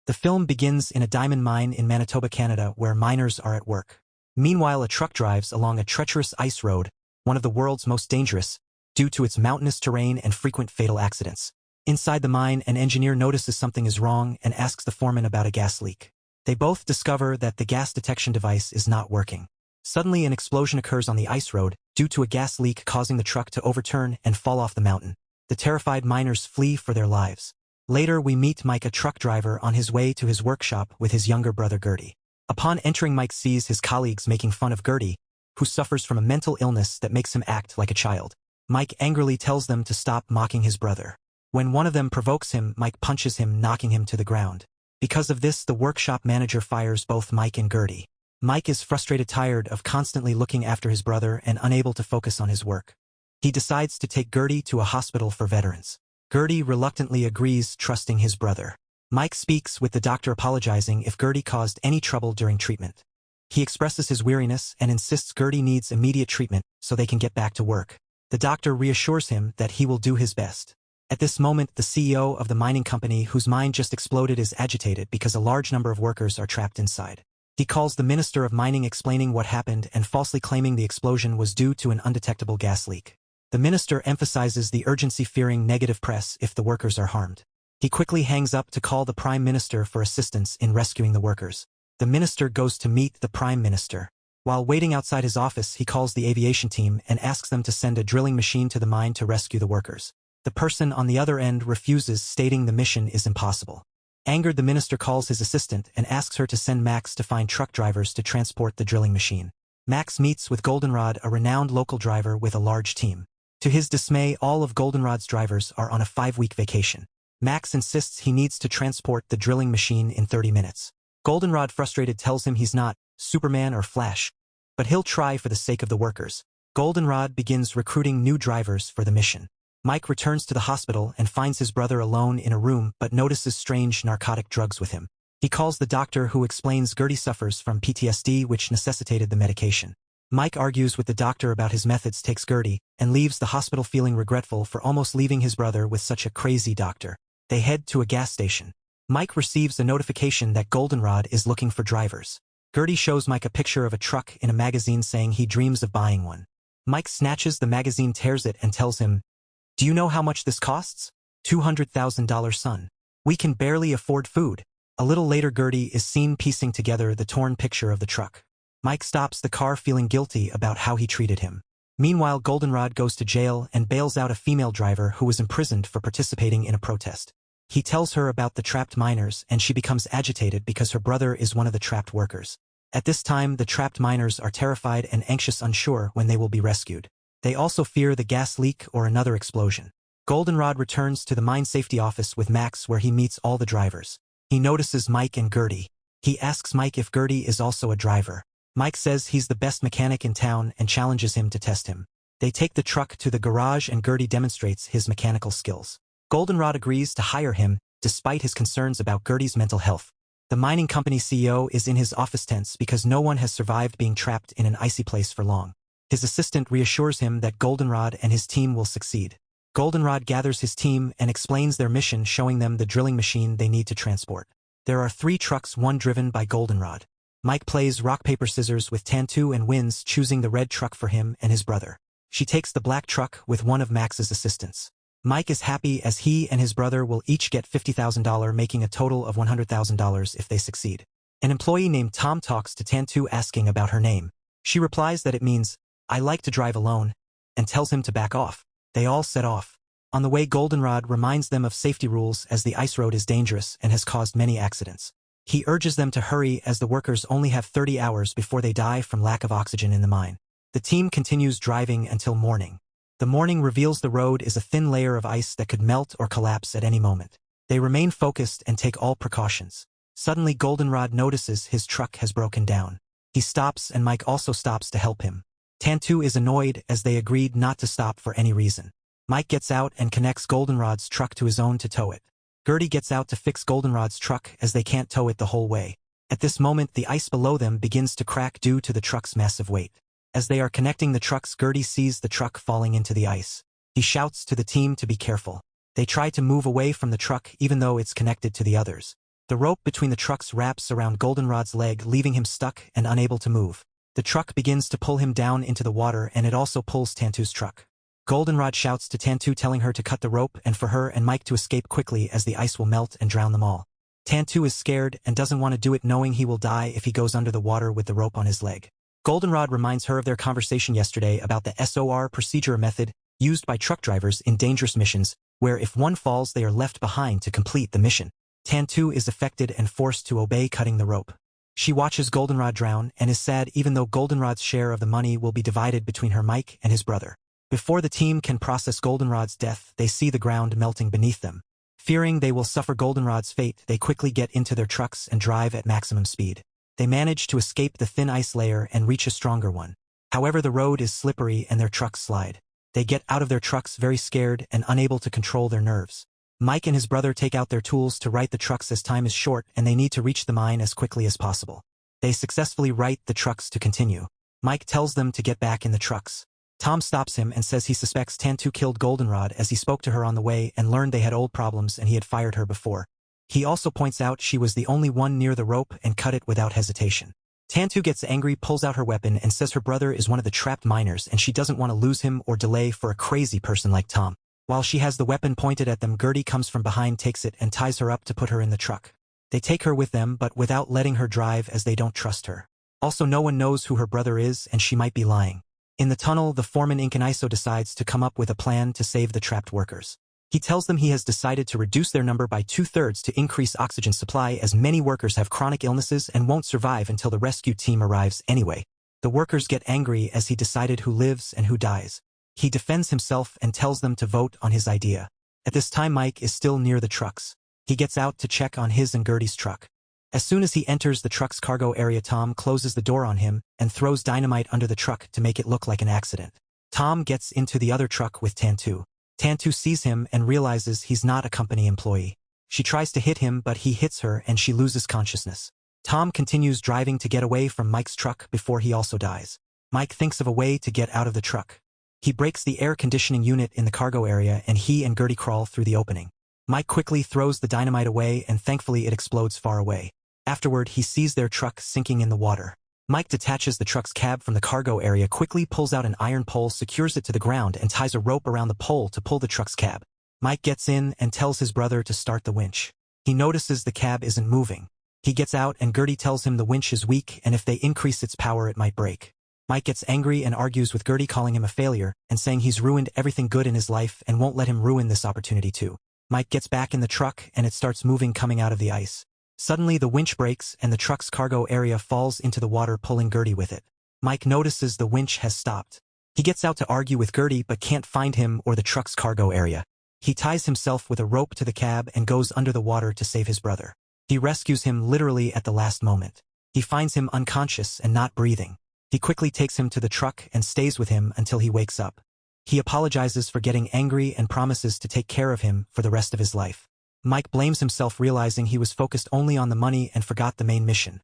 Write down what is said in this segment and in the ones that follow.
The film begins in a diamond mine in Manitoba, Canada, where miners are at work. Meanwhile, a truck drives along a treacherous ice road, one of the world's most dangerous, due to its mountainous terrain and frequent fatal accidents. Inside the mine, an engineer notices something is wrong and asks the foreman about a gas leak. They both discover that the gas detection device is not working. Suddenly, an explosion occurs on the ice road, due to a gas leak causing the truck to overturn and fall off the mountain. The terrified miners flee for their lives. Later, we meet Mike, a truck driver, on his way to his workshop with his younger brother Gertie. Upon entering, Mike sees his colleagues making fun of Gertie, who suffers from a mental illness that makes him act like a child. Mike angrily tells them to stop mocking his brother. When one of them provokes him, Mike punches him, knocking him to the ground. Because of this, the workshop manager fires both Mike and Gertie. Mike is frustrated, tired of constantly looking after his brother and unable to focus on his work. He decides to take Gertie to a hospital for veterans. Gertie reluctantly agrees, trusting his brother. Mike speaks with the doctor, apologizing if Gertie caused any trouble during treatment. He expresses his weariness and insists Gertie needs immediate treatment so they can get back to work. The doctor reassures him that he will do his best. At this moment, the CEO of the mining company, whose mine just exploded, is agitated because a large number of workers are trapped inside. He calls the Minister of Mining, explaining what happened and falsely claiming the explosion was due to an undetectable gas leak. The minister emphasizes the urgency, fearing negative press if the workers are harmed. He quickly hangs up to call the Prime Minister for assistance in rescuing the workers. The minister goes to meet the Prime Minister. While waiting outside his office, he calls the aviation team and asks them to send a drilling machine to the mine to rescue the workers. The person on the other end refuses, stating the mission is impossible. Angered, the minister calls his assistant and asks her to send Max to find truck drivers to transport the drilling machine. Max meets with Goldenrod, a renowned local driver with a large team. To his dismay, all of Goldenrod's drivers are on a 5-week vacation. Max insists he needs to transport the drilling machine in 30 minutes. Goldenrod, frustrated, tells him he's not Superman or Flash, but he'll try for the sake of the workers. Goldenrod begins recruiting new drivers for the mission. Mike returns to the hospital and finds his brother alone in a room, but notices strange narcotic drugs with him. He calls the doctor, who explains Gertie suffers from PTSD, which necessitated the medication. Mike argues with the doctor about his methods, takes Gertie, and leaves the hospital feeling regretful for almost leaving his brother with such a crazy doctor. They head to a gas station. Mike receives a notification that Goldenrod is looking for drivers. Gertie shows Mike a picture of a truck in a magazine, saying he dreams of buying one. Mike snatches the magazine, tears it, and tells him, "Do you know how much this costs? $200,000, son. We can barely afford food." A little later, Gertie is seen piecing together the torn picture of the truck. Mike stops the car, feeling guilty about how he treated him. Meanwhile, Goldenrod goes to jail and bails out a female driver who was imprisoned for participating in a protest. He tells her about the trapped miners, and she becomes agitated because her brother is one of the trapped workers. At this time, the trapped miners are terrified and anxious, unsure when they will be rescued. They also fear the gas leak or another explosion. Goldenrod returns to the mine safety office with Max, where he meets all the drivers. He notices Mike and Gertie. He asks Mike if Gertie is also a driver. Mike says he's the best mechanic in town and challenges him to test him. They take the truck to the garage and Gertie demonstrates his mechanical skills. Goldenrod agrees to hire him, despite his concerns about Gertie's mental health. The mining company CEO is in his office, tense because no one has survived being trapped in an icy place for long. His assistant reassures him that Goldenrod and his team will succeed. Goldenrod gathers his team and explains their mission, showing them the drilling machine they need to transport. There are 3 trucks, one driven by Goldenrod. Mike plays rock, paper, scissors with Tantu and wins, choosing the red truck for him and his brother. She takes the black truck with one of Max's assistants. Mike is happy as he and his brother will each get $50,000, making a total of $100,000 if they succeed. An employee named Tom talks to Tantu, asking about her name. She replies that it means, "I like to drive alone," and tells him to back off. They all set off. On the way, Goldenrod reminds them of safety rules, as the ice road is dangerous and has caused many accidents. He urges them to hurry, as the workers only have 30 hours before they die from lack of oxygen in the mine. The team continues driving until morning. The morning reveals the road is a thin layer of ice that could melt or collapse at any moment. They remain focused and take all precautions. Suddenly, Goldenrod notices his truck has broken down. He stops, and Mike also stops to help him. Tantu is annoyed, as they agreed not to stop for any reason. Mike gets out and connects Goldenrod's truck to his own to tow it. Gertie gets out to fix Goldenrod's truck, as they can't tow it the whole way. At this moment, the ice below them begins to crack due to the truck's massive weight. As they are connecting the trucks, Gertie sees the truck falling into the ice. He shouts to the team to be careful. They try to move away from the truck, even though it's connected to the others. The rope between the trucks wraps around Goldenrod's leg, leaving him stuck and unable to move. The truck begins to pull him down into the water, and it also pulls Tantu's truck. Goldenrod shouts to Tantu, telling her to cut the rope and for her and Mike to escape quickly, as the ice will melt and drown them all. Tantu is scared and doesn't want to do it, knowing he will die if he goes under the water with the rope on his leg. Goldenrod reminds her of their conversation yesterday about the SOR procedure method used by truck drivers in dangerous missions, where if one falls they are left behind to complete the mission. Tantu is affected and forced to obey, cutting the rope. She watches Goldenrod drown and is sad, even though Goldenrod's share of the money will be divided between her, Mike, and his brother. Before the team can process Goldenrod's death, they see the ground melting beneath them. Fearing they will suffer Goldenrod's fate, they quickly get into their trucks and drive at maximum speed. They manage to escape the thin ice layer and reach a stronger one. However, the road is slippery and their trucks slide. They get out of their trucks very scared and unable to control their nerves. Mike and his brother take out their tools to right the trucks, as time is short and they need to reach the mine as quickly as possible. They successfully right the trucks to continue. Mike tells them to get back in the trucks. Tom stops him and says he suspects Tantu killed Goldenrod, as he spoke to her on the way and learned they had old problems and he had fired her before. He also points out she was the only one near the rope and cut it without hesitation. Tantu gets angry, pulls out her weapon, and says her brother is one of the trapped miners and she doesn't want to lose him or delay for a crazy person like Tom. While she has the weapon pointed at them, Gertie comes from behind, takes it, and ties her up to put her in the truck. They take her with them, but without letting her drive, as they don't trust her. Also, no one knows who her brother is and she might be lying. In the tunnel, the foreman Inkaniso decides to come up with a plan to save the trapped workers. He tells them he has decided to reduce their number by 2/3 to increase oxygen supply, as many workers have chronic illnesses and won't survive until the rescue team arrives anyway. The workers get angry as he decided who lives and who dies. He defends himself and tells them to vote on his idea. At this time, Mike is still near the trucks. He gets out to check on his and Gertie's truck. As soon as he enters the truck's cargo area, Tom closes the door on him and throws dynamite under the truck to make it look like an accident. Tom gets into the other truck with Tantu. Tantu sees him and realizes he's not a company employee. She tries to hit him, but he hits her and she loses consciousness. Tom continues driving to get away from Mike's truck before he also dies. Mike thinks of a way to get out of the truck. He breaks the air conditioning unit in the cargo area and he and Gertie crawl through the opening. Mike quickly throws the dynamite away and thankfully it explodes far away. Afterward, he sees their truck sinking in the water. Mike detaches the truck's cab from the cargo area, quickly pulls out an iron pole, secures it to the ground, and ties a rope around the pole to pull the truck's cab. Mike gets in and tells his brother to start the winch. He notices the cab isn't moving. He gets out and Gertie tells him the winch is weak and if they increase its power it might break. Mike gets angry and argues with Gertie, calling him a failure and saying he's ruined everything good in his life and won't let him ruin this opportunity too. Mike gets back in the truck and it starts moving, coming out of the ice. Suddenly the winch breaks and the truck's cargo area falls into the water, pulling Gertie with it. Mike notices the winch has stopped. He gets out to argue with Gertie but can't find him or the truck's cargo area. He ties himself with a rope to the cab and goes under the water to save his brother. He rescues him literally at the last moment. He finds him unconscious and not breathing. He quickly takes him to the truck and stays with him until he wakes up. He apologizes for getting angry and promises to take care of him for the rest of his life. Mike blames himself, realizing he was focused only on the money and forgot the main mission: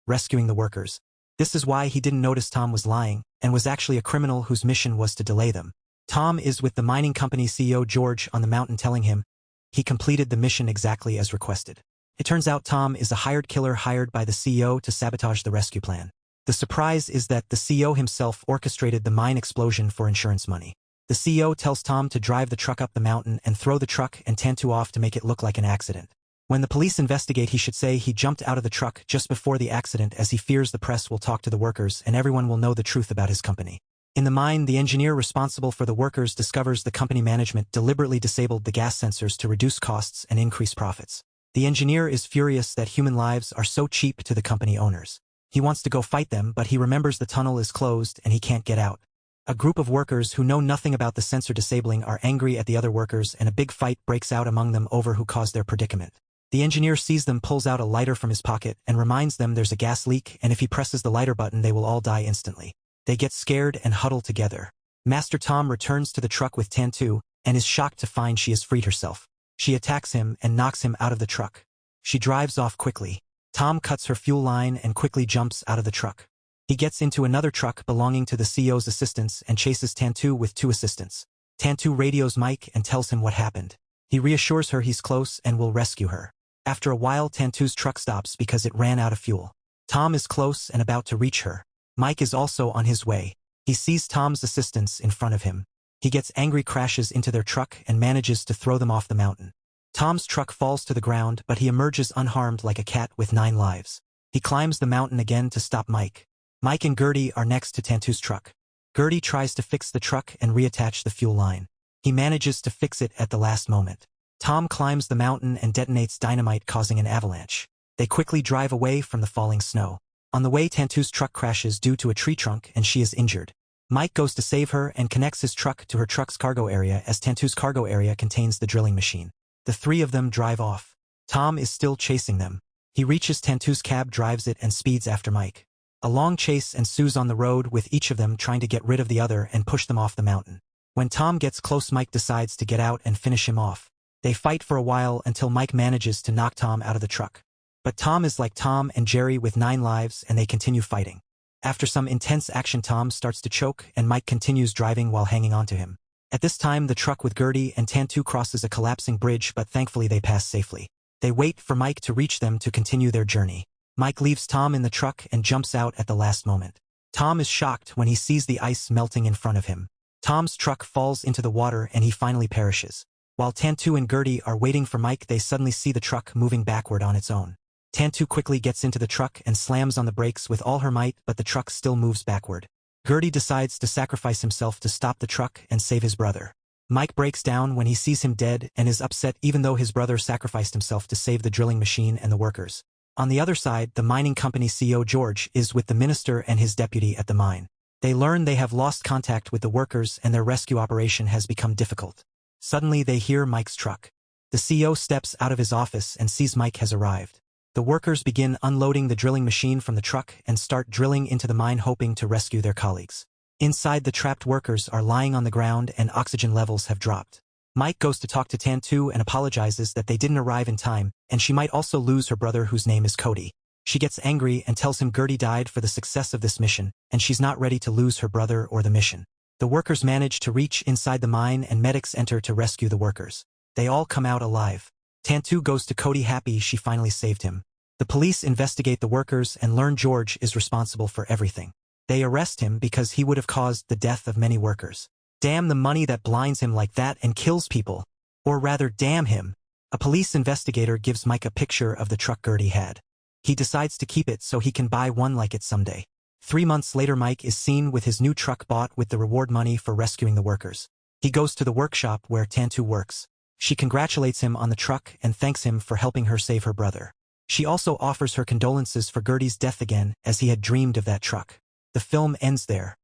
rescuing the workers. This is why he didn't notice Tom was lying and was actually a criminal whose mission was to delay them. Tom is with the mining company CEO George on the mountain, telling him he completed the mission exactly as requested. It turns out Tom is a hired killer hired by the CEO to sabotage the rescue plan. The surprise is that the CEO himself orchestrated the mine explosion for insurance money. The CEO tells Tom to drive the truck up the mountain and throw the truck and Tantu off to make it look like an accident. When the police investigate, he should say he jumped out of the truck just before the accident, as he fears the press will talk to the workers and everyone will know the truth about his company. In the mine, the engineer responsible for the workers discovers the company management deliberately disabled the gas sensors to reduce costs and increase profits. The engineer is furious that human lives are so cheap to the company owners. He wants to go fight them, but he remembers the tunnel is closed and he can't get out. A group of workers who know nothing about the sensor disabling are angry at the other workers and a big fight breaks out among them over who caused their predicament. The engineer sees them, pulls out a lighter from his pocket and reminds them there's a gas leak and if he presses the lighter button they will all die instantly. They get scared and huddle together. Master Tom returns to the truck with Tantu and is shocked to find she has freed herself. She attacks him and knocks him out of the truck. She drives off quickly. Tom cuts her fuel line and quickly jumps out of the truck. He gets into another truck belonging to the CEO's assistants and chases Tantu with 2 assistants. Tantu radios Mike and tells him what happened. He reassures her he's close and will rescue her. After a while, Tantu's truck stops because it ran out of fuel. Tom is close and about to reach her. Mike is also on his way. He sees Tom's assistants in front of him. He gets angry, crashes into their truck, and manages to throw them off the mountain. Tom's truck falls to the ground, but he emerges unharmed like a cat with 9 lives. He climbs the mountain again to stop Mike. Mike and Gertie are next to Tantu's truck. Gertie tries to fix the truck and reattach the fuel line. He manages to fix it at the last moment. Tom climbs the mountain and detonates dynamite, causing an avalanche. They quickly drive away from the falling snow. On the way, Tantu's truck crashes due to a tree trunk and she is injured. Mike goes to save her and connects his truck to her truck's cargo area, as Tantu's cargo area contains the drilling machine. The 3 of them drive off. Tom is still chasing them. He reaches Tantu's cab, drives it, and speeds after Mike. A long chase ensues on the road, with each of them trying to get rid of the other and push them off the mountain. When Tom gets close, Mike decides to get out and finish him off. They fight for a while until Mike manages to knock Tom out of the truck. But Tom is like Tom and Jerry with 9 lives, and they continue fighting. After some intense action, Tom starts to choke and Mike continues driving while hanging onto him. At this time, the truck with Gertie and Tantu crosses a collapsing bridge, but thankfully they pass safely. They wait for Mike to reach them to continue their journey. Mike leaves Tom in the truck and jumps out at the last moment. Tom is shocked when he sees the ice melting in front of him. Tom's truck falls into the water and he finally perishes. While Tantu and Gertie are waiting for Mike, they suddenly see the truck moving backward on its own. Tantu quickly gets into the truck and slams on the brakes with all her might, but the truck still moves backward. Gertie decides to sacrifice himself to stop the truck and save his brother. Mike breaks down when he sees him dead and is upset, even though his brother sacrificed himself to save the drilling machine and the workers. On the other side, the mining company CEO George is with the minister and his deputy at the mine. They learn they have lost contact with the workers and their rescue operation has become difficult. Suddenly they hear Mike's truck. The CEO steps out of his office and sees Mike has arrived. The workers begin unloading the drilling machine from the truck and start drilling into the mine, hoping to rescue their colleagues. Inside, the trapped workers are lying on the ground and oxygen levels have dropped. Mike goes to talk to Tantu and apologizes that they didn't arrive in time, and she might also lose her brother, whose name is Cody. She gets angry and tells him Gertie died for the success of this mission, and she's not ready to lose her brother or the mission. The workers manage to reach inside the mine and medics enter to rescue the workers. They all come out alive. Tantu goes to Cody, happy she finally saved him. The police investigate the workers and learn George is responsible for everything. They arrest him because he would have caused the death of many workers. Damn the money that blinds him like that and kills people. Or rather, damn him. A police investigator gives Mike a picture of the truck Gertie had. He decides to keep it so he can buy one like it someday. 3 months later, Mike is seen with his new truck bought with the reward money for rescuing the workers. He goes to the workshop where Tantu works. She congratulates him on the truck and thanks him for helping her save her brother. She also offers her condolences for Gertie's death again, as he had dreamed of that truck. The film ends there.